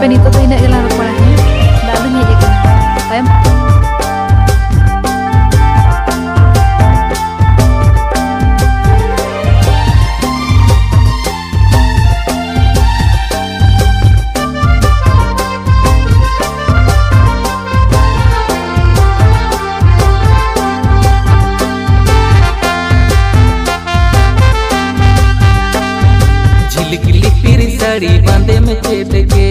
Tapi nito tuh ina ilang rupanya, lalu nya aja kan. Sari बांधे में चेट के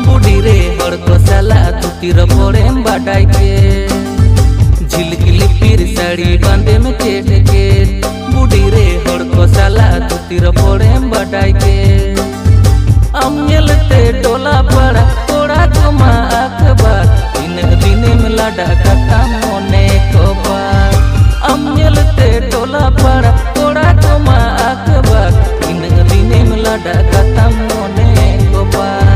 बूढ़ी रे हर को साला तू तीर पड़े बाटाई के झिलकिली फिर साड़ी बांधे में चेट के बूढ़ी रे हर को साला तू तीर पड़े बाटाई के अमयलते टोला पड़ा थोड़ा कुमा अखबार दिन दिन में लाडा कथा मोने को बार अमयलते टोला पड़ा थोड़ा कुमा अखबार दिन दिन में लाडा कथा मोने को बार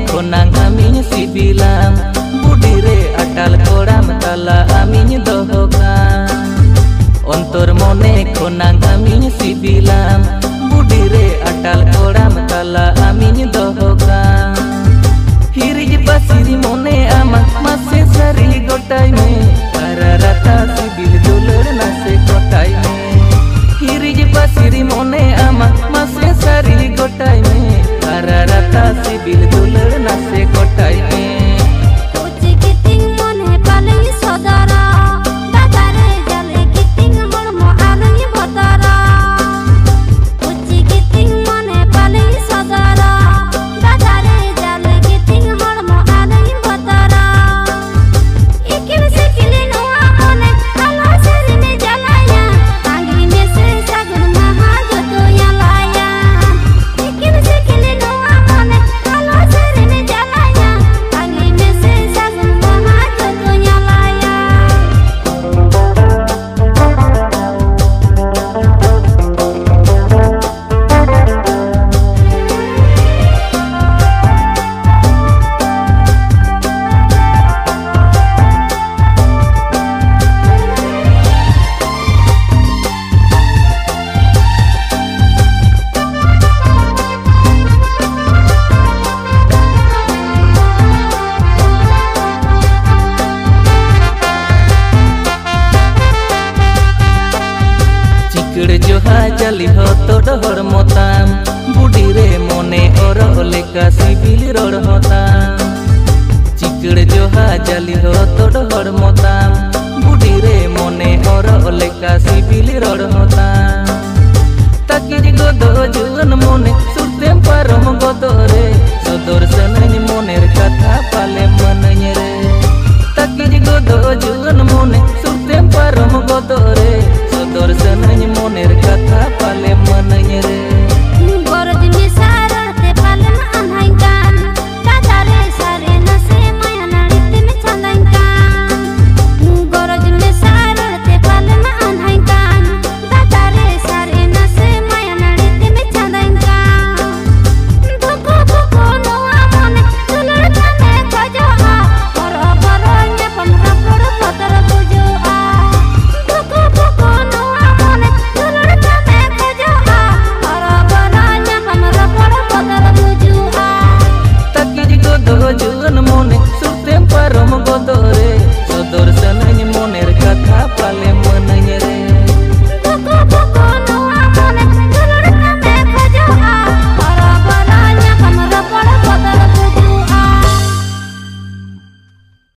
konang amin si bilang budi re atal koram tala amin dohokan ontor mone konang amin si bilang budi re atal koram tala amin dohokan hirij pasiri mone ama mase sari gotai me ararata si bil dular nase kotai me hirij pasiri mone ama mase sari gotai me ararata si bil dular nase kotai me uci kiting mone palai sodara dadare jale kiting holmo alani botara uci kiting mone palai sodara dadare jale kiting holmo alani botara ikin se kilino amone ala serine jalaya angi me se sagun maha joto yalaya ikin se kilino amone ala serine jalaya angi me se sagun maha joto yalaya चिकड़ जोहा जली हो तो डहर मोताम बुढ़ी रे मोने और लेका सिबिल रोड होताम चिकड़ जोहा जली हो तो डहर मोताम बुढ़ी रे मोने और लेका सिबिल रोड होताम ताकिर गोदो जुवन मोने सुरतेम पारम गोदो रे सदर सनन मोनेर कथा पाले मनन रे ताकिर गोदो जुवन मोने सुरतेम पारम गोदो रे सदर सनन